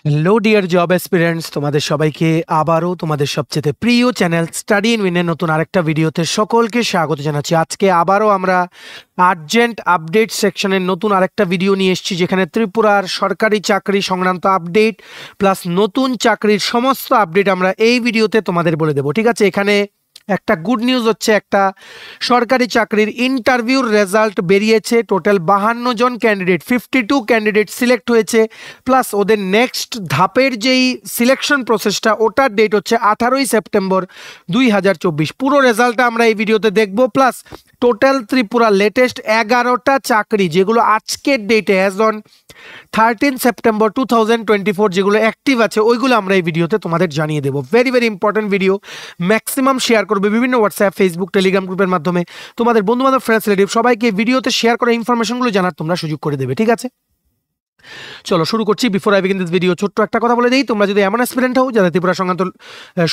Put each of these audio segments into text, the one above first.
Hello dear job aspirants, তোমাদের সবাইকে আবারও তোমাদের সবচেয়ে প্রিয় চ্যানেল স্টাডি ইন উইনের নতুন আরেকটা ভিডিওতে সকলকে স্বাগত জানাচ্ছি। আজকে আবারও আমরা আর্জেন্ট আপডেট সেকশনের নতুন আরেকটা ভিডিও নিয়ে এসেছি, যেখানে ত্রিপুরার সরকারি চাকরি সংক্রান্ত আপডেট প্লাস নতুন চাকরির সমস্ত আপডেট আমরা এই ভিডিওতে তোমাদের বলে দেবো। ঠিক আছে, এখানে একটা গুড নিউজ হচ্ছে, একটা সরকারি চাকরির ইন্টারভিউর রেজাল্ট বেরিয়েছে। টোটাল 52 জন ক্যান্ডিডেট, 52 ক্যান্ডিডেট সিলেক্ট হয়েছে। প্লাস ওদের নেক্সট ধাপের যেই সিলেকশন প্রসেসটা, ওটার ডেট হচ্ছে 18ই সেপ্টেম্বর 2024। পুরো রেজাল্টটা আমরা এই ভিডিওতে দেখবো। প্লাস টোটাল ত্রিপুরা লেটেস্ট 11টা চাকরি যেগুলো আজকের ডেটে অ্যাজ অন 13 সেপ্টেম্বর 2024 যেগুলো অ্যাক্টিভ আছে, ওইগুলো আমরা এই ভিডিওতে তোমাদের জানিয়ে দেবো। Very very important video, maximum share করবে বিভিন্ন হোয়াটসঅ্যাপ, ফেসবুক, টেলিগ্রাম গ্রুপের মাধ্যমে। তোমাদের বন্ধুবান্ধব, ফ্রেন্ডস, রিলেটিভ সবাইকে ভিডিওতে শেয়ার করা ইনফরমেশনগুলো জানার তোমরা সুযোগ করে দেবে। ঠিক আছে, চলো শুরু করছি। Before I begin this video, ছোট্ট একটা কথা বলে দিই, তোমরা যদি এমন অ্যাসপিরেন্ট হও যাদের ত্রিপুরা সংক্রান্ত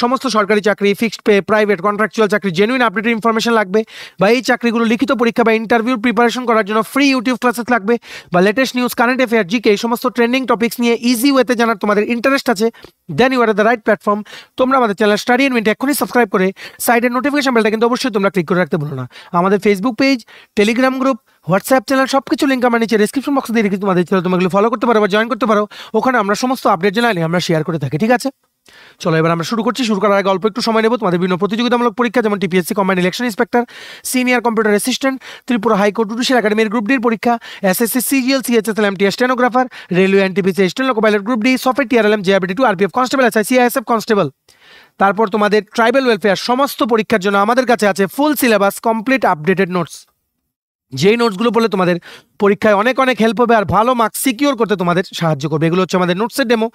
সমস্ত সরকারি চাকরি, ফিক্সড পে, প্রাইভেট, কন্ট্রাকচুয়াল চাকরি, জেনুইন আপডেটেড ইনফরমেশন লাগবে, বা এই চাকরিগুলো লিখিত পরীক্ষা বা ইন্টারভিউর প্রিপারেশন করার জন্য ফ্রি ইউটিউব ক্লাসেস লাগবে, বা latest news, current affair, GK, এই সমস্ত ট্রেন্ডিং টপিক্স নিয়ে ইজি ওয়েতে জানার তোমাদের ইন্টারেস্ট আছে, then you are the right platform. তোমরা আমাদের চ্যানেল স্টাডি ইন উইন এখনই সাবস্ক্রাইব করে সাইডের নোটিফিকেশন বেলটা কিন্তু অবশ্যই তোমরা ক্লিক করে রাখতে ভুলো না। আমাদের Facebook page, Telegram group, WhatsApp channel, সব কিছু লিঙ্ক আমরা নিচে ডেসক্রিপশন বক্সে দিয়ে রেখেছি। তোমাদের চ্যানেল তোমরা ফলো করতে পারো বা জয়েন করতে পারো, ওখানে আমরা সমস্ত আপডেট জানালে আমরা শেয়ার করে থাকি। ঠিক আছে, চলো এবার আমরা শুরু করছি। শুরু করার আগে অল্প একটু সময় নেব। তোমাদের বিভিন্ন প্রতিযোগিতামূলক পরীক্ষা, যেমন TPSC combined election inspector, senior computer assistant, Tripura high court judicial একাডেমির গ্রুপ ডির পরীক্ষা, SSC, CGL, CHSL, MTS stenographer, railway NTPC steno, loco pilot group D, software TRLM, জেআরবিটি2, RPF constable, SIC, ISF constable. তারপর তোমাদের ট্রাইবাল ওয়েলফেয়ার, সমস্ত পরীক্ষার জন্য আমাদের কাছে আছে full syllabus, complete updated notes. যেই নোটসগুলো পড়লে তোমাদের পরীক্ষায় অনেক অনেক হেল্প হবে আর ভালো মার্কস সিকিউর করতে তোমাদের সাহায্য করবে। এগুলো হচ্ছে আমাদের নোটসের ডেমো।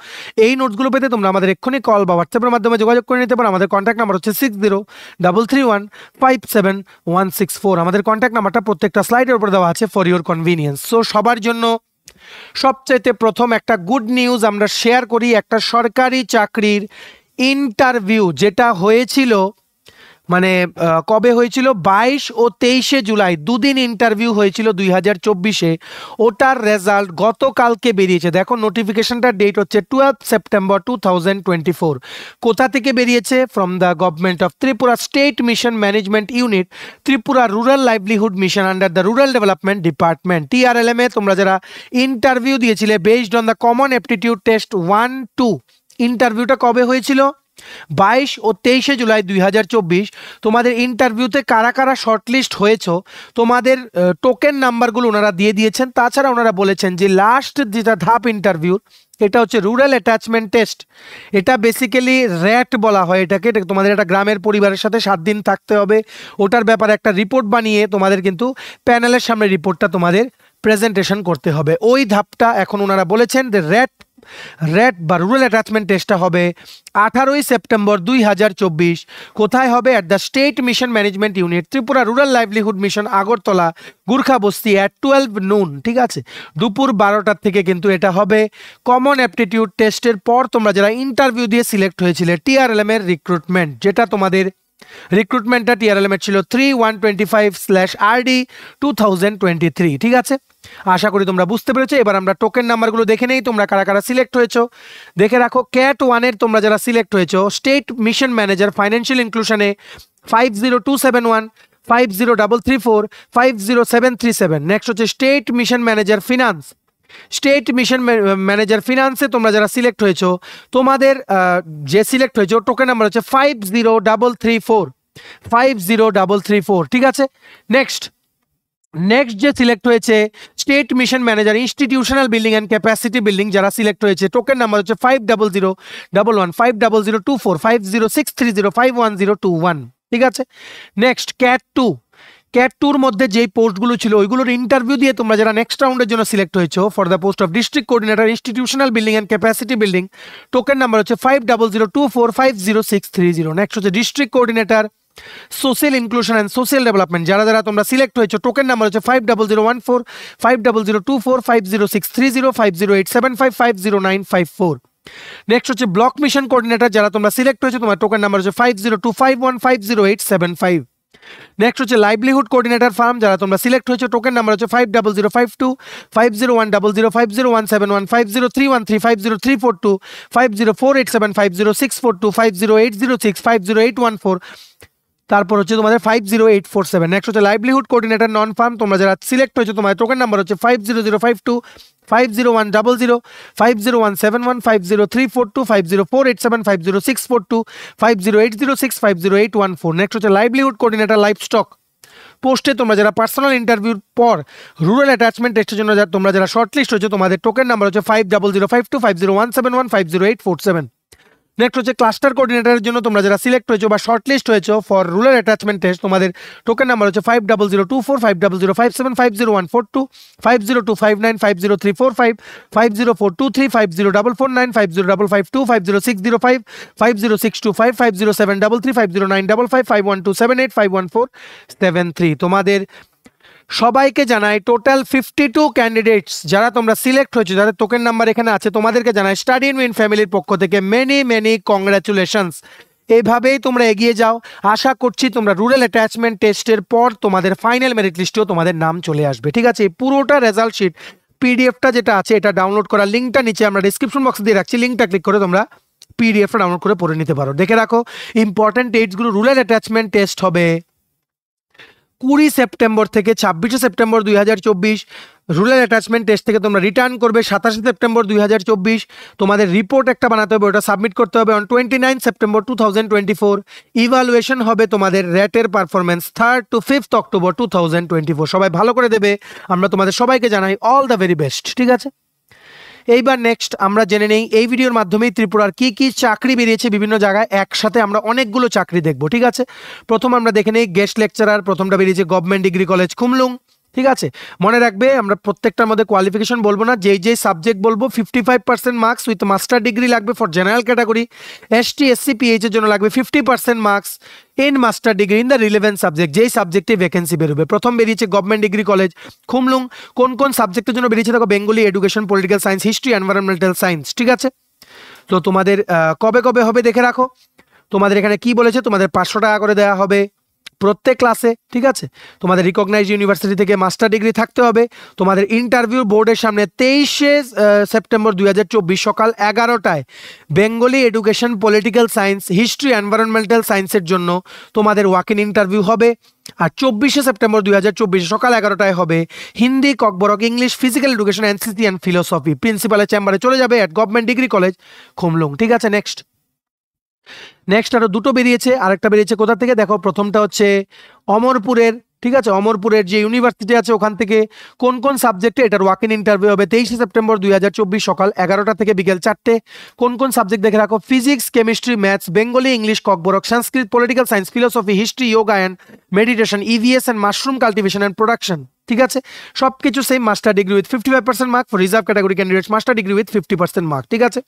এই নোটসগুলো পেতে তোমরা আমাদের এক্ষুনি কল বা হোয়াটসঅ্যাপের মাধ্যমে যোগাযোগ করে নিতে পারো। আমাদের কন্ট্যাক্ট নাম্বার হচ্ছে 6033157164। আমাদের কন্ট্যাক্ট নাম্বারটা প্রত্যেকটা স্লাইডের উপর দেওয়া আছে ফর ইউর কনভিনিয়েন্স। সো সবার জন্য সবচাইতে প্রথম একটা গুড নিউজ আমরা শেয়ার করি। একটা সরকারি চাকরির ইন্টারভিউ যেটা হয়েছিল, মানে কবে হয়েছিল, 22 ও 23শে জুলাই, দুদিন ইন্টারভিউ হয়েছিল 2024-এ। ওটার রেজাল্ট গতকালকে বেরিয়েছে। দেখো নোটিফিকেশনটার ডেট হচ্ছে 12 সেপ্টেম্বর 2024। কোথা থেকে বেরিয়েছে? From the government of Tripura state mission management unit, Tripura rural livelihood mission under the rural development department, টিআরএলএম-এ তোমরা যারা ইন্টারভিউ দিয়েছিলে based on the common aptitude test 1-2, ইন্টারভিউটা কবে হয়েছিল? 22 ও 23শে জুলাই 2024। তোমাদের ইন্টারভিউতে কারা কারা শর্টলিস্ট হয়েছ, তোমাদের টোকেন নাম্বারগুলো ওনারা দিয়ে দিয়েছেন। তাছাড়া ওনারা বলেছেন যে লাস্ট যেটা ধাপ ইন্টারভিউ, এটা হচ্ছে রুরাল অ্যাটাচমেন্ট টেস্ট। এটা বেসিক্যালি র্যাট বলা হয় এটাকে। তোমাদের একটা গ্রামের পরিবারের সাথে 7 দিন থাকতে হবে, ওটার ব্যাপারে একটা রিপোর্ট বানিয়ে তোমাদের কিন্তু প্যানেলের সামনে রিপোর্টটা তোমাদের প্রেজেন্টেশন করতে হবে। ওই ধাপটা এখন ওনারা বলেছেন যে র্যাট বা রুরাল অ্যাটাচমেন্ট টেস্টটা হবে 18ই সেপ্টেম্বর 2024। কোথায় হবে? At the state mission management unit, Tripura rural livelihood mission, Agartala, Gurkha বস্তি, অ্যাট 12 নুন। ঠিক আছে, দুপুর 12টার থেকে কিন্তু এটা হবে। কমন অ্যাপটিটিউড টেস্টের পর তোমরা যারা ইন্টারভিউ দিয়ে সিলেক্ট হয়েছিলে, টিআরএলএম এর রিক্রুটমেন্ট, যেটা তোমাদের রিক্রুটমেন্টটা টিআরএলএম এর ছিল 3125/RD 2023। ঠিক আছে, আশা করি তোমরা বুঝতে পেরেছো। এবার আমরা টোকেন নাম্বারগুলো দেখে নেই, তোমরা কারা কারা সিলেক্ট হয়েছো দেখে রাখো। ক্যাট 1-এর তোমরা যারা সিলেক্ট হয়েছো, স্টেট মিশন ম্যানেজার ফাইন্যান্সিয়াল ইনক্লুশনে 50271, 50334, 50737। নেক্সট হচ্ছে state mission manager finance, state mission manager ফিনান্সে তোমরা যারা সিলেক্ট হয়েছো, তোমাদের যে সিলেক্ট হয়েছো টোকেন নাম্বার হচ্ছে 50334, 50334। ঠিক আছে, নেক্সট যে সিলেক্ট হয়েছে state mission manager institutional building and capacity building, যারা সিলেক্ট হয়েছে টোকেন নাম্বার হচ্ছে 50011, 50024, 50630, 51021। ঠিক আছে, নেক্সট ক্যাট 2-র মধ্যে যেই পোস্টগুলো ছিল ওইগুলোর ইন্টারভিউ দিয়ে তোমরা যারা নেক্সট রাউন্ডের জন্য সিলেক্ট হয়েছো for the post of district coordinator institutional building and capacity building, token number হচ্ছে 50024, 50630। নেক্সট হচ্ছে district coordinator social inclusion and social development, যারা তোমরা সিলেক্ট হয়েছো টোকেন নাম্বার হচ্ছে 50014, 50024, 50630, 50875, 50954। নেক্সট হচ্ছে ব্লক মিশন কোঅর্ডিনেটর, যারা তোমরা সিলেক্ট হয়েছো তোমার টোকেন নাম্বার হচ্ছে 50251, 50875। নেক্সট হচ্ছে লাইভলিহুড কোঅর্ডিনেটর ফার্ম, যারা তোমরা সিলেক্ট হয়েছে, টোকেন নাম্বার হচ্ছে 50052 501005 501715 503135 50342 50487 50642 50806 50814, তারপর হচ্ছে তোমাদের 50847। নেক্সট হচ্ছে লাইভলিহুড কোঅর্ডিনেটর নন ফার্ম, তোমরা যারা সিলেক্ট হয়েছে তোমাদের টোকেন নাম্বার হচ্ছে 50052 50100 50171 50342 50487 50642 50806 50814। নেক্সট হচ্ছে লাইভলিহুড কোঅর্ডিনেটর লাইভ স্টক পোস্টে তোমরা যারা পার্সোনাল ইন্টারভিউর পর রুরাল অ্যাটাচমেন্ট টেস্টের জন্য তোমরা যারা শর্টলিস্ট হয়েছে, তোমাদের টোকেন নাম্বার হচ্ছে 50052 50171 50847। নেক্সট হচ্ছে ক্লাস্টার কোঅর্ডিনেটরের জন্য তোমরা যারা সিলেক্ট হয়েছো বা শর্টলিস্ট হয়েছো ফর রুরাল অ্যাটাচমেন্ট টেস্ট, তোমাদের টোকেন নাম্বার হচ্ছে 50024 50057 50142 50259 50345 50423 50449 50552 50605 50625 50733 50955 51278 51473। তোমাদের সবাইকে জানাই টোটাল 52 ক্যান্ডিডেটস যারা তোমরা সিলেক্ট হয়েছে, যাদের টোকেন নাম্বার এখানে আছে, তোমাদেরকে জানাই স্টাডি ইন উইন ফ্যামিলির পক্ষ থেকে মেনি কংগ্রাচুলেশনস। এইভাবেই তোমরা এগিয়ে যাও। আশা করছি তোমরা রুরাল অ্যাটাচমেন্ট টেস্টের পর তোমাদের ফাইনাল মেরিট লিস্টেও তোমাদের নাম চলে আসবে। ঠিক আছে, এই পুরোটা রেজাল্ট শিট পিডিএফটা যেটা আছে, এটা ডাউনলোড করার লিঙ্কটা নিচে আমরা ডিসক্রিপশন বক্সে দিয়ে রাখছি, লিঙ্কটা ক্লিক করে তোমরা পিডিএফটা ডাউনলোড করে পড়ে নিতে পারো। দেখে রাখো ইম্পর্টেন্ট ডেটসগুলো, রুরাল অ্যাটাচমেন্ট টেস্ট হবে 20 সেপ্টেম্বর থেকে 26 সেপ্টেম্বর 2024। রুরাল অ্যাটাচমেন্ট টেস্ট থেকে তোমরা রিটার্ন করবে 27 সেপ্টেম্বর 2024। তোমাদের রিপোর্ট একটা বানাতে হবে, ওটা সাবমিট করতে হবে অন 29 সেপ্টেম্বর 2024। ইভ্যালুয়েশন হবে তোমাদের র্যাটের performance 3rd to 5th October 2024। সবাই ভালো করে দেবে, আমরা তোমাদের সবাইকে জানাই অল দ্য ভেরি বেস্ট। ঠিক আছে, এইবার নেক্সট আমরা জেনে নেই এই ভিডিওর মাধ্যমেই ত্রিপুরার কি কি চাকরি বেরিয়েছে বিভিন্ন জায়গায়, একসাথে আমরা অনেকগুলো চাকরি দেখব। ঠিক আছে, প্রথম আমরা দেখে নেই গেস্ট লেকচারার, প্রথমটা বেরিয়েছে গভর্নমেন্ট ডিগ্রি কলেজ খুমলুং। ঠিক আছে, মনে রাখবে আমরা প্রত্যেকটার মধ্যে কোয়ালিফিকেশন বলবো না, যেই সাবজেক্ট বলবো 55% মার্কস উইথ মাস্টার ডিগ্রি লাগবে for general category. ST SC pH এর জন্য লাগবে 50% marks in master degree in the relevant subject, যেই সাবজেক্টে ভ্যাকেন্সি বেরোবে। প্রথম বেরিয়েছে গভর্নমেন্ট ডিগ্রি কলেজ খুমলুং। কোন সাবজেক্টের জন্য বেরিয়েছে দেখো, Bengali, education, political science, history, environmental science. ঠিক আছে, তো তোমাদের কবে হবে দেখে রাখো। তোমাদের এখানে কি বলেছে, তোমাদের 500 টাকা করে দেওয়া হবে প্রত্যেক ক্লাসে। ঠিক আছে, তোমাদের রিকগনাইজড ইউনিভার্সিটি থেকে মাস্টার ডিগ্রি থাকতে হবে। তোমাদের ইন্টারভিউ বোর্ডের সামনে 23 সেপ্টেম্বর 2024 সকাল 11টায় Bengali, education, political science, history, environmental সায়েন্সের জন্য তোমাদের ওয়াক ইন ইন্টারভিউ হবে। আর 24 সেপ্টেম্বর 2024 সকাল 11টায় হবে Hindi, Kokborok, English, physical education, NCC and philosophy. প্রিন্সিপালের চেম্বারে চলে যাবে at government degree college Khumlung. ঠিক আছে, নেক্সট আরো দুটো বেরিয়েছে, আরেকটা বেরিয়েছে কোথা থেকে দেখো, প্রথমটা হচ্ছে অমরপুরের। ঠিক আছে, অমরপুরের যে ইউনিভার্সিটি আছে ওখান থেকে কোন সাবজেক্টে এটার ওয়াক ইন ইন্টারভিউ হবে 23 সেপ্টেম্বর 2024 সকাল 11টা থেকে বিকেল 4টে। কোন সাবজেক্ট দেখে রাখো, physics, chemistry, maths, Bengali, English, Kokborok, Sanskrit, political science, philosophy, history, yoga and meditation, EVS and mushroom cultivation and production. ঠিক আছে, সব কিছু same, master degree with 55% mark for reserve category candidates, master degree with 50% mark. ঠিক আছে,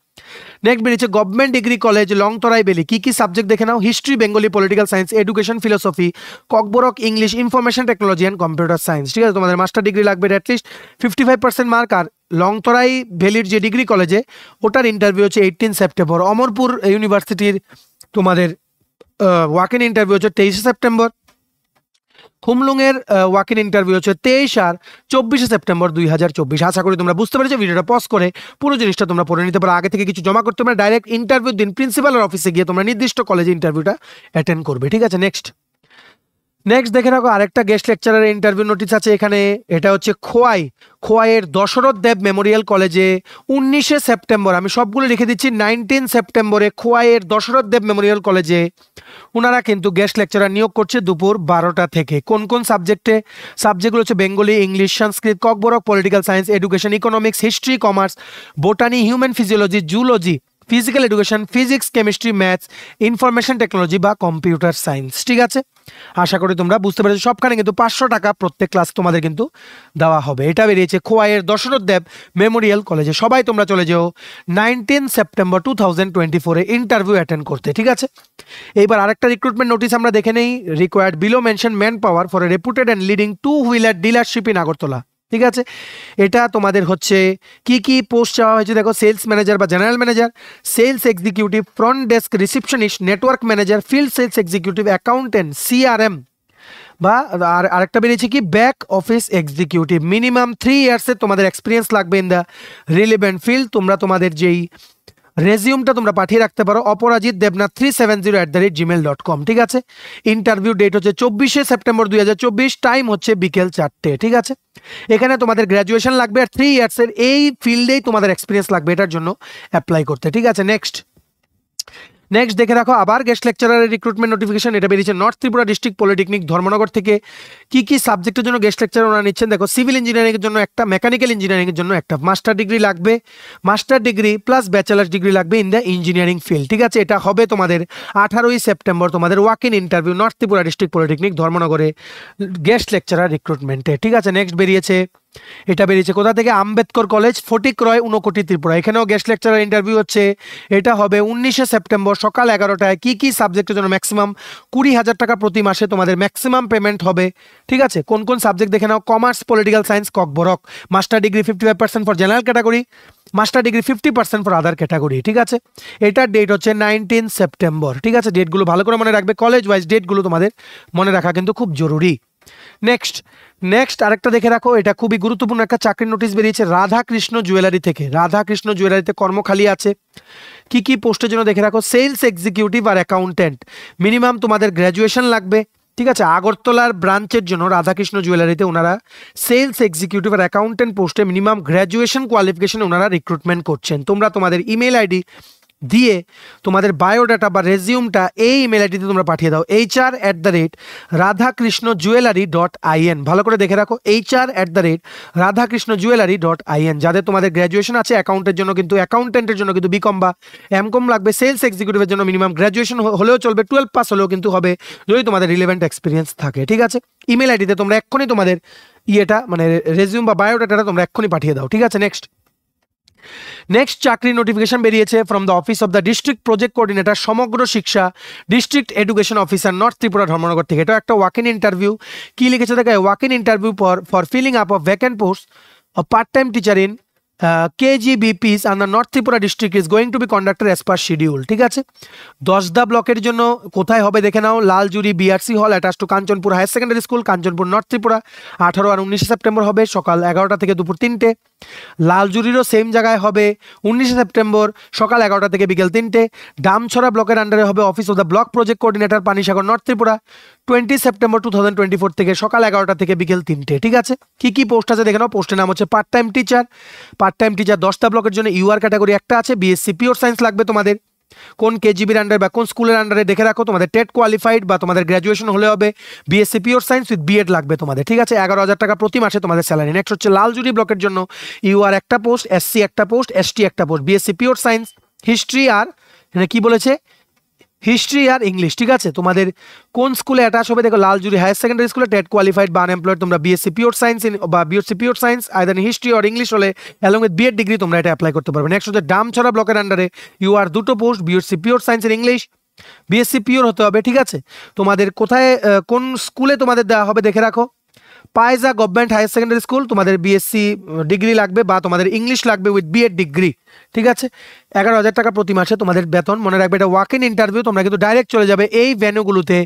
next বেরিয়েছে government degree college লংতরাই বেলি। কি subject দেখে নাও, history, Bengali, political science, education, philosophy, Kokborok, English, information technology and computer science. ঠিক আছে, তোমাদের মাস্টার ডিগ্রি লাগবে অ্যাটলিস্ট 55% মার্ক। আর লংতরাই ভ্যালির যে ডিগ্রি কলেজে ওটার ইন্টারভিউ হচ্ছে 18 সেপ্টেম্বর। অমরপুর ইউনিভার্সিটির তোমাদের ওয়াক ইন ইন্টারভিউ হচ্ছে 23 সেপ্টেম্বর। খুমলুংয়ের ওয়াক ইন ইন্টারভিউ হচ্ছে 23 আর 24 সেপ্টেম্বর 2024। আশা করি তোমরা বুঝতে পেরেছো, ভিডিওটা পজ করে পুরো জিনিসটা তোমরা পড়ে নিতে পারো। আগে থেকে কিছু জমা করতে পারো, ডাইরেক্ট ইন্টারভিউ দিন প্রিন্সিপালের অফিসে গিয়ে তোমরা নির্দিষ্ট কলেজে ইন্টারভিউটা অ্যাটেন্ড করবে। ঠিক আছে, নেক্সট দেখে রাখো আরেকটা গেস্ট লেকচারের ইন্টারভিউ নোটিস আছে এখানে। এটা হচ্ছে খোয়াইয়ের দশরথ দেব মেমোরিয়াল কলেজে 19 সেপ্টেম্বর, আমি সবগুলো লিখে দিচ্ছি, 19 সেপ্টেম্বরে খোয়াইয়ের দশরথ দেব মেমোরিয়াল কলেজে ওনারা কিন্তু গেস্ট লেকচারার নিয়োগ করছে দুপুর 12টা থেকে। কোন সাবজেক্টে, সাবজেক্টগুলো হচ্ছে Bengali, English, Sanskrit, Kokborok, political science, education, economics, history, commerce, botany, human physiology, zoology, physical education, physics, chemistry, maths, information technology বা কম্পিউটার সায়েন্স। ঠিক আছে, আশা করি তোমরা বুঝতে পেরেছো। সবখানে কিন্তু 500 টাকা প্রত্যেক ক্লাস তোমাদের কিন্তু দেওয়া হবে। এটা বেরিয়েছে খোয়াইয়ের দশরথ দেব মেমোরিয়াল কলেজে। সবাই তোমরা চলে যাও 19 সেপ্টেম্বর 2024 ইন্টারভিউ অ্যাটেন্ড করতে। ঠিক আছে, এইবার আরেকটা রিক্রুটমেন্ট নোটিস আমরা দেখে নেই। Required below mention man power for a রেপুটেড and leading 2-wheeler dealership in Agartala. ঠিক আছে, এটা তোমাদের হচ্ছে কি পোস্ট চাওয়া হয়েছে দেখো, সেলস ম্যানেজার বা general manager, sales executive, front desk receptionist, network manager, field sales executive, accountant, CRM, বা আরেকটা বেরিয়েছে কি ব্যাক অফিস এক্সিকিউটিভ, মিনিমাম 3 ইয়ার্সের তোমাদের এক্সপিরিয়েন্স লাগবে ইন দ্য রিলেভেন্ট ফিল্ড। তোমরা তোমাদের যেই রেজিউমটা তোমরা পাঠিয়ে রাখতে পারো অপরাজিৎ দেবনাথ 370@gmail.com। ঠিক আছে, ইন্টারভিউ ডেট হচ্ছে 24শে সেপ্টেম্বর 2024, টাইম হচ্ছে বিকেল 4টে। ঠিক আছে, এখানে তোমাদের গ্র্যাজুয়েশন লাগবে আর 3 ইয়ার্সের এই ফিল্ডেই তোমাদের এক্সপিরিয়েন্স লাগবে এটার জন্য অ্যাপ্লাই করতে। ঠিক আছে, নেক্সট দেখে রাখো আবার গেস্ট লেকচারারের রিক্রুটমেন্ট নোটিফিকেশন, এটা বেরিয়েছে north Tripura district polytechnic Dharmanagar থেকে। কি কি সাবজেক্টের জন্য গেস্ট লেকচার ওনারা নিচ্ছেন দেখো, সিভিল ইঞ্জিনিয়ারিংয়ের জন্য একটা, মেকানিক্যাল ইঞ্জিনিয়ারিংয়ের জন্য একটা, মাস্টার ডিগ্রি লাগবে, master degree plus bachelors degree লাগবে ইন দ্য ইঞ্জিনিয়ারিং ফিল্ড। ঠিক আছে, এটা হবে তোমাদের 18ই সেপ্টেম্বর তোমাদের walk in interview north Tripura district polytechnic ধর্মনগরে গেস্ট লেকচারার রিক্রুটমেন্টে। ঠিক আছে, নেক্সট বেরিয়েছে, এটা বেরিয়েছে কোথা থেকে, আম্বেদকর কলেজ, ফটিক রয়, ঊনকোটি, ত্রিপুরা। এখানেও গেস্ট লেকচারার ইন্টারভিউ হচ্ছে, এটা হবে 19শে সেপ্টেম্বর সকাল 11টায়। কি কি সাবজেক্টের জন্য ম্যাক্সিমাম 20,000 টাকা প্রতি মাসে তোমাদের ম্যাক্সিমাম পেমেন্ট হবে। ঠিক আছে, কোন কোন সাবজেক্ট দেখে নাও, commerce, political science, Kokborok, master degree 55% for general category, master degree 50% for other category. ঠিক আছে, এটার ডেট হচ্ছে 19 সেপ্টেম্বর। ঠিক আছে, ডেটগুলো ভালো করে মনে রাখবে, কলেজ ওয়াইজ ডেটগুলো তোমাদের মনে রাখা কিন্তু খুব জরুরি। নেক্সট আরেকটা দেখে রাখো, এটা খুবই গুরুত্বপূর্ণ একটা চাকরির নোটিশ বেরিয়েছে রাধাকৃষ্ণ জুয়েলারি থেকে। রাধাকৃষ্ণ জুয়েলারিতে কর্মখালি আছে। কি কি পোস্টের জন্য দেখে রাখো, সেলস এক্সিকিউটিভ আর অ্যাকাউন্টেন্ট, মিনিমাম তোমাদের গ্র্যাজুয়েশন লাগবে। ঠিক আছে, আগরতলার ব্রাঞ্চের জন্য রাধাকৃষ্ণ জুয়েলারিতে ওনারা সেলস এক্সিকিউটিভ আর অ্যাকাউন্টেন্ট পোস্টে মিনিমাম গ্র্যাজুয়েশন কোয়ালিফিকেশনে ওনারা রিক্রুটমেন্ট করছেন। তোমরা তোমাদের ইমেল আইডি দিয়ে তোমাদের বায়োডাটা বা রেজিউমটা এই ইমেল আইডিতে তোমরা পাঠিয়ে দাও, hr@radhakrishnojewellery.in। ভালো করে দেখে রাখো, hr@radhakrishnojewellery.in। যাদের তোমাদের গ্র্যাজুয়েশন আছে অ্যাকাউন্টের জন্য কিন্তু, অ্যাকাউন্টেন্টের জন্য কিন্তু বিকম বা এমকম লাগবে, সেলস এক্সিকিউটিভের জন্য মিনিমাম গ্র্যাজুয়েশন হলেও চলবে, 12 পাস হলেও কিন্তু হবে যদি তোমাদের রিলেভেন্ট এক্সপিরিয়েন্স থাকে। ঠিক আছে, ইমেল আইডিতে তোমরা এক্ষুনি তোমাদের মানে রেজিউম বা বায়োডাটাটা তোমরা এক্ষুনি পাঠিয়ে দাও। ঠিক আছে, নেক্সট চাকরি নোটিফিকেশন বেরিয়েছে from the office of the district project coordinator সমগ্র শিক্ষা district education officer north Tripura Dharmanagar থেকে। এটা একটা ওয়াক ইন ইন্টারভিউ। কি লিখেছে দেখো, walk in interview for filling up of vacant post of part time teacher in KGBPs and the North Tripura district is going to be conducted as per schedule। ঠিক আছে, 10দা ব্লকের জন্য কোথায় হবে দেখে নাও, Laljuri BRC hall attach to Kanchanpur higher secondary school, Kanchanpur, north Tripura. 18 আর 19 September হবে সকাল 11টা থেকে দুপুর 3টে। লালজুরিরও সেম জায়গায় হবে 19 সেপ্টেম্বর সকাল 11টা থেকে বিকেল 3টে। ডামছড়া ব্লকের আন্ডারে হবে office of the block project coordinator Panisagar, north Tripura, 20 September 2024 থেকে সকাল 11টা থেকে বিকেল 3টে। ঠিক আছে, কি কি পোস্ট আছে দেখে নাও, পোস্টের নাম হচ্ছে পার্ট টাইম টিচার। 10টা ব্লকের জন্য ইউআর ক্যাটাগরি একটা আছে, বিএসসি পিওর সায়েন্স লাগবে তোমাদের। কোন কেজিবির আন্ডারে বা কোন স্কুলের আন্ডারে দেখে রাখো, তোমাদের টেট কোয়ালিফাইড বা তোমাদের গ্র্যাজুয়েশন হলে হবে, BSc pure science with B Ed লাগবে তোমাদের। ঠিক আছে, 11,000 টাকা প্রতি মাসে তোমাদের স্যালারি। নেক্সট হচ্ছে লালজুরি ব্লকের জন্য ইউআর একটা পোস্ট, এসসি একটা পোস্ট, এসটি একটা post, BSc pure science, history আর কি বলেছে, হিস্ট্রি আর ইংলিশ। ঠিক আছে, তোমাদের কোন স্কুলে অ্যাটাচ হবে দেখো, লালজুরি হায়ার সেকেন্ডারি স্কুলে টেট কোয়ালিফাইড বা আনএমপ্লয়েড তোমরা বিএসসি পিওর সায়েন্স বা BSc pure science either history আর ইংলিশ হলে অ্যালং উইথ বিএড ডিগ্রি তোমরা এটা অ্যাপ্লাই করতে পারবে। নেক্সট হচ্ছে ডামছড়া ব্লকের আন্ডারে ইউআর দুটো post, BSc pure science in English, BSc pure হতে হবে। ঠিক আছে, তোমাদের কোথায় কোন স্কুলে তোমাদের দেওয়া হবে দেখে রাখো, পায়জা গভর্নমেন্ট হায়ার সেকেন্ডারি স্কুল, তোমাদের বিএসসি ডিগ্রি লাগবে বা তোমাদের ইংলিশ লাগবে উইথ বিএড ডিগ্রি। ঠিক আছে, 11,000 টাকা প্রতি মাসে তোমাদের বেতন। মনে রাখবে এটা ওয়াক ইন ইন্টারভিউ, তোমরা কিন্তু ডাইরেক্ট চলে যাবে এই ভেন্যুগুলোতে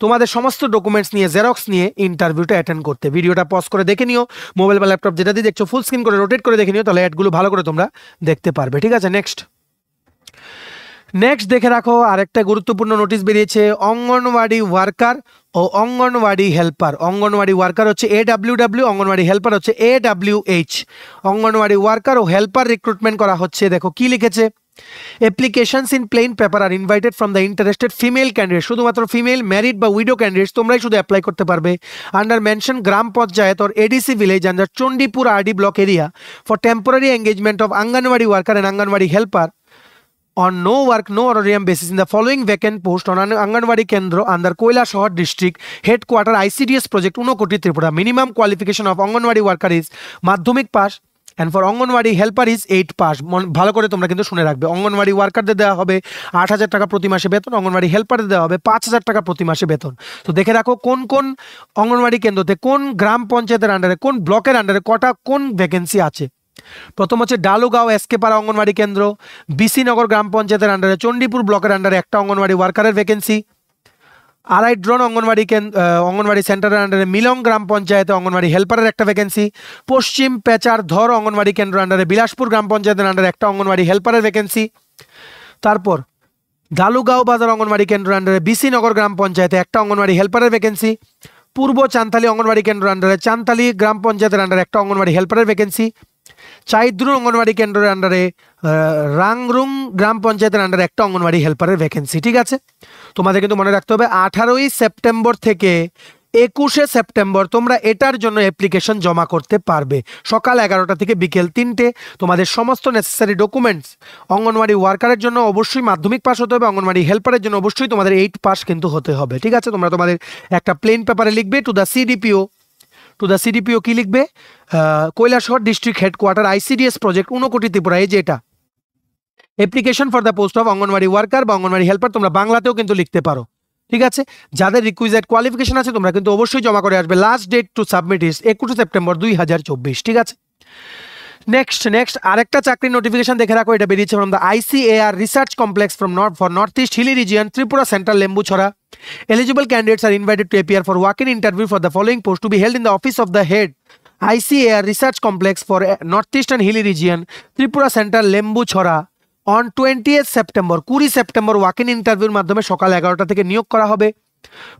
তোমাদের সমস্ত ডকুমেন্টস নিয়ে, জেরক্স নিয়ে ইন্টারভিউটা অ্যাটেন্ড করতে। ভিডিওটা পজ করে দেখে নিও, মোবাইল বা ল্যাপটপ যেটা দিয়ে দেখছো ফুল স্ক্রিন করে রোটেট করে দেখে নিও, তাহলে অ্যাডগুলো ভালো করে তোমরা দেখতে পারবে। ঠিক আছে, নেক্সট দেখে রাখো আরেকটা গুরুত্বপূর্ণ নোটিশ বেরিয়েছে, অঙ্গনওয়াড়ি ওয়ার্কার ও অঙ্গনওয়াড়ি হেল্পার। অঙ্গনওয়াড়ি ওয়ার্কার হচ্ছে AWW, অঙ্গনওয়াড়ি হেল্পার হচ্ছে AWH। অঙ্গনওয়াড়ি ওয়ার্কার ও হেল্পার রিক্রুটমেন্ট করা হচ্ছে। দেখো কি লিখেছে, applications in plain paper are invited from the interested female candidate. শুধুমাত্র ফিমেল, ম্যারিড বা উইডো ক্যান্ডিডেটস তোমরাই শুধু অ্যাপ্লাই করতে পারবে। Under mention gram panchayat or ADC village under Chandipur RD block area for temporary engagement of Anganwadi worker and Anganwadi helper on no work no honorarium basis in the following vacant post on Anganwadi Kendra under Koilashahar district headquarter ICDS project Unokoti Tripura. Minimum qualification of Anganwadi worker is madhyamik pass and for anganwadi helper is 8 pass. ভালো করে তোমরা কিন্তু শুনে রাখবে, অঙ্গনওয়াড়ি ওয়ার্কারদের দেওয়া হবে 8,000 টাকা প্রতি মাসে বেতন, অঙ্গনওয়াড়ি হেল্পারদের দেওয়া হবে 5,000 টাকা প্রতি মাসে বেতন। তো দেখে রাখো কোন কোন অঙ্গনওয়াড়ি কেন্দ্রতে, কোন গ্রাম পঞ্চায়েতের আন্ডারে, কোন ব্লকের আন্ডারে কোন ভ্যাকেন্সি আছে। প্রথম হচ্ছে ডালুগাঁও এসকেপাড়া অঙ্গনওয়াড়ি কেন্দ্র, বিসি নগর গ্রাম পঞ্চায়েতের আন্ডারে, চণ্ডীপুর ব্লকের আন্ডারে একটা অঙ্গনওয়াড়ি ওয়ার্কারের ভ্যাকেন্সি, আড়াই ড্রোন অঙ্গনওয়াড়ি সেন্টারের আন্ডারে মিলং গ্রাম পঞ্চায়েতে অঙ্গনওয়াড়ি হেল্পারের একটা ভ্যাকেন্সি, পশ্চিম পেচার ধর অঙ্গনওয়াড়ি কেন্দ্র আন্ডারে বিলাসপুর গ্রাম পঞ্চায়েতের আন্ডারে একটা অঙ্গনওয়াড়ি হেল্পারের ভ্যাকেন্সি, তারপর দালুগাঁও বাজার অঙ্গনওয়াড়ি কেন্দ্র আন্ডারে বিসি নগর গ্রাম পঞ্চায়েতে একটা অঙ্গনওয়াড়ি হেল্পারের ভ্যাকেন্সি, পূর্ব চান্তালি অঙ্গনওয়াড়ি কেন্দ্র আন্ডারে চান্তালি গ্রাম পঞ্চায়েতের আন্ডারে একটা অঙ্গনওয়াড়ি হেল্পারের ভ্যাকেন্সি, চাইদ্রুন অঙ্গনওয়াড়ি কেন্দ্রের আন্ডারে রাংরুং গ্রাম পঞ্চায়েতের আন্ডারে একটা অঙ্গনওয়াড়ি হেল্পারের ভ্যাকেন্সি। ঠিক আছে, তোমাদের কিন্তু মনে রাখতে হবে 18ই সেপ্টেম্বর থেকে 21শে সেপ্টেম্বর তোমরা এটার জন্য অ্যাপ্লিকেশন জমা করতে পারবে সকাল 11টা থেকে বিকেল 3টে। তোমাদের সমস্ত নেসেসারি ডকুমেন্টস, অঙ্গনওয়াড়ি ওয়ার্কারের জন্য অবশ্যই মাধ্যমিক পাস হতে হবে, অঙ্গনওয়াড়ি হেল্পারের জন্য অবশ্যই তোমাদের 8 পাস কিন্তু হতে হবে। ঠিক আছে, তোমরা তোমাদের একটা প্লেন পেপারে লিখবে টু দ্য সিডিপিও কি লিখবে, Kailashahar district headquarter ICDS project 1 কোটি ত্রিপুরা, এই যে এটা application for the post of anganwadi worker বা অঙ্গনওয়াড়ি হেল্পার, তোমরা বাংলাতেও কিন্তু লিখতে পারো। ঠিক আছে, যাদের রিকুইজাইট কোয়ালিফিকেশন আছে তোমরা কিন্তু অবশ্যই জমা করে আসবে। Last date to submit is 21 September 2024। ঠিক আছে, নেক্সট আরেকটা চাকরির নোটিফিকেশন দেখে রাখো, এটা বেরিয়েছে from the ICAR research complex for north east hilly region Tripura central Lembucherra. Eligible candidates are invited to appear for walk-in interview for the following post to be held in the office of the head ICAR Research Complex for Northeastern Hilly Region, Tripura Central, Lembuchhora on 20th September 20 September walk-in ইন্টারভিউর মাধ্যমে সকাল 11টা থেকে নিয়োগ করা হবে।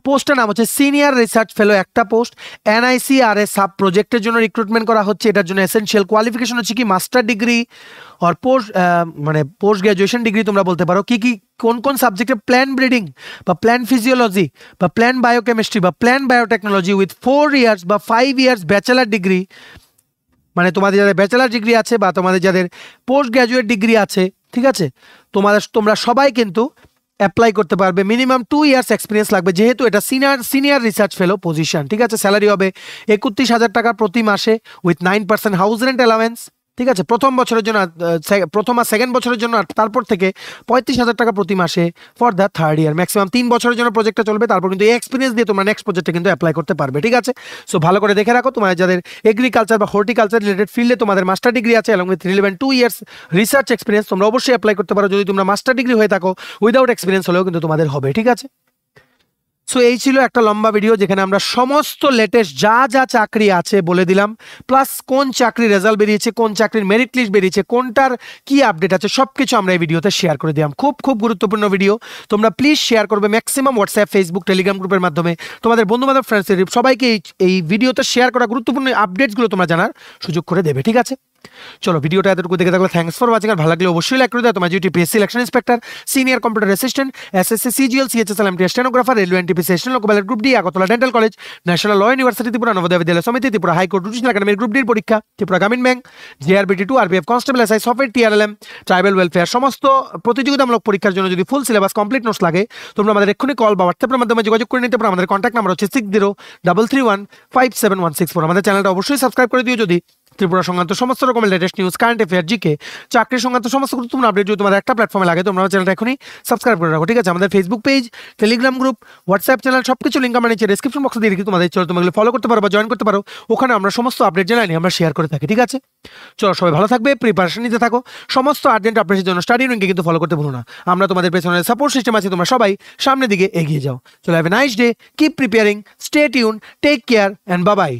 পোস্টের নাম হচ্ছে সিনিয়র রিসার্চ ফেলো, একটা পোস্ট। NICRA সাব প্রজেক্টের জন্য রিক্রুটমেন্ট করা হচ্ছে। এটার জন্য এসেনশিয়াল কোয়ালিফিকেশন হচ্ছে কি মাস্টার ডিগ্রি আর পোস্ট গ্রাজুয়েশন ডিগ্রি তোমরা বলতে পারো। কি কোন সাবজেক্টে, প্ল্যান ব্রিডিং বা প্ল্যান ফিজিওলজি বা প্ল্যান বায়োকেমিস্ট্রি বা প্ল্যান বায়োটেকনোলজি উইথ 4 ইয়ার্স বা 5 ইয়ার্স ব্যাচেলার ডিগ্রি, মানে তোমাদের যাদের ব্যাচেলার ডিগ্রি আছে বা তোমাদের যাদের পোস্ট গ্রাজুয়েট ডিগ্রি আছে, ঠিক আছে, তোমরা সবাই কিন্তু অ্যাপ্লাই করতে পারবে। মিনিমাম 2 ইয়ার্স এক্সপিরিয়েন্স লাগবে, যেহেতু এটা সিনিয়র রিসার্চ ফেলো পজিশন। ঠিক আছে, স্যালারি হবে 31,000 টাকা প্রতি মাসে উইথ 9% হাউস রেন্ট অ্যালাওয়েন্স। ঠিক আছে, প্রথম আর সেকেন্ড বছরের জন্য, আর তারপর থেকে 35,000 টাকা প্রতি মাসে for the 3rd year. Maximum 3 বছরের জন্য প্রজেক্টটা চলবে, তারপর কিন্তু এই এক্সপিরিয়েন্স দিয়ে তোমরা নেক্সট প্রজেক্টে কিন্তু অ্যাপ্লাই করতে পারবে। ঠিক আছে, সো ভালো করে দেখে রাখো, তোমাদের যাদের এগ্রিকালচার বা হর্টিকালচার রিলেটেড ফিল্ডে তোমাদের মাস্টার ডিগ্রি আছে এবং with relevant 2 years research experience, তোমরা অবশ্যই অ্যাপ্লাই করতে পারো। যদি তোমরা মাস্টার ডিগ্রি হয়ে থাকো, উইদাউট এক্সপিরিয়েন্স হলেও কিন্তু তোমাদের হবে। ঠিক আছে, সো এই ছিল একটা লম্বা ভিডিও যেখানে আমরা সমস্ত লেটেস্ট যা চাকরি আছে বলে দিলাম, প্লাস কোন চাকরির রেজাল্ট বেরিয়েছে, কোন চাকরির মেরিট লিস্ট বেরিয়েছে, কোনটার কি আপডেট আছে, সবকিছু আমরা এই ভিডিওতে শেয়ার করে দিলাম। খুব গুরুত্বপূর্ণ ভিডিও, তোমরা প্লিজ শেয়ার করবে ম্যাক্সিমাম হোয়াটসঅ্যাপ, ফেসবুক, টেলিগ্রাম গ্রুপের মাধ্যমে। তোমাদের বন্ধুবান্ধব ফ্রেন্ডস সবাইকে এই ভিডিওতে শেয়ার করা গুরুত্বপূর্ণ আপডেটসগুলো তোমরা জানার সুযোগ করে দেবে। ঠিক আছে, চলো ভিডিওটা এতটুকু দেখে থাকলে থ্যাঙ্কস ফর ওয়াচিং। আর ভালো লাগলে অবশ্যই লাইক করে দাও। তোমার UTPSC selection inspector, senior computer assistant, SSC CGL CHSL MTS stenographer, railway NTPC station লোক ব্যালট group D, Agartala dental college, national law university Tripura, Navodaya Vidyalaya Samiti Tripura, high court judicial একাডেমির গ্রুপ ডির পরীক্ষা, Tripura Gramin bank, JRBT2, RPF constable, SI software, TRLM, tribal welfare, সমস্ত প্রতিযোগিতামূলক পরীক্ষার জন্য যদি ফুল সিলেবাস কমপ্লিট নোটস লাগে, তোমরা আমাদের এক্ষুনি কল বা হোয়াটসঅ্যাপের মাধ্যমে যোগাযোগ করে নিতে পারো। আমাদের কন্ট্যাক্ট নাম্বার হচ্ছে 6033157164। আমাদের চ্যানেলটা অবশ্যই সাবস্ক্রাইব করে দিও যদি ত্রিপুরা সংক্রান্ত সমস্ত রকমের latest news, current affair, GK, চাকরি সংক্রান্ত সমস্ত গুরুত্বপূর্ণ আপডেট যদি তোমাদের একটা প্ল্যাটফর্মে লাগে, তোমরা চ্যানেলটা এখনই সাবস্ক্রাইব করে রাখো। ঠিক আছে, আমাদের Facebook page, Telegram group, WhatsApp channel সবকিছু লিঙ্ক আমরা নিচে ডেসক্রিপশন বক্সে দিয়ে রেখে তোমাদের চলো তোমরা ফলো করতে পারো বা জয়েন করতে পারো। ওখানে আমরা সমস্ত আপডেট জানাই আমরা শেয়ার করে থাকি। ঠিক আছে, চলো সবাই ভালো থাকবে, প্রিপারেশন নিতে থাকো, সমস্ত আর্জেন্ট আপডেটের জন্য স্টাডি রুমকে কিন্তু ফলো করতে ভুলো না। আমরা তোমাদের পেছনে সাপোর্ট সিস্টেম আছে, তোমরা সবাই সামনের দিকে এগিয়ে যাও। চলো have a nice day, keep preparing, stay tune, take care and bye by.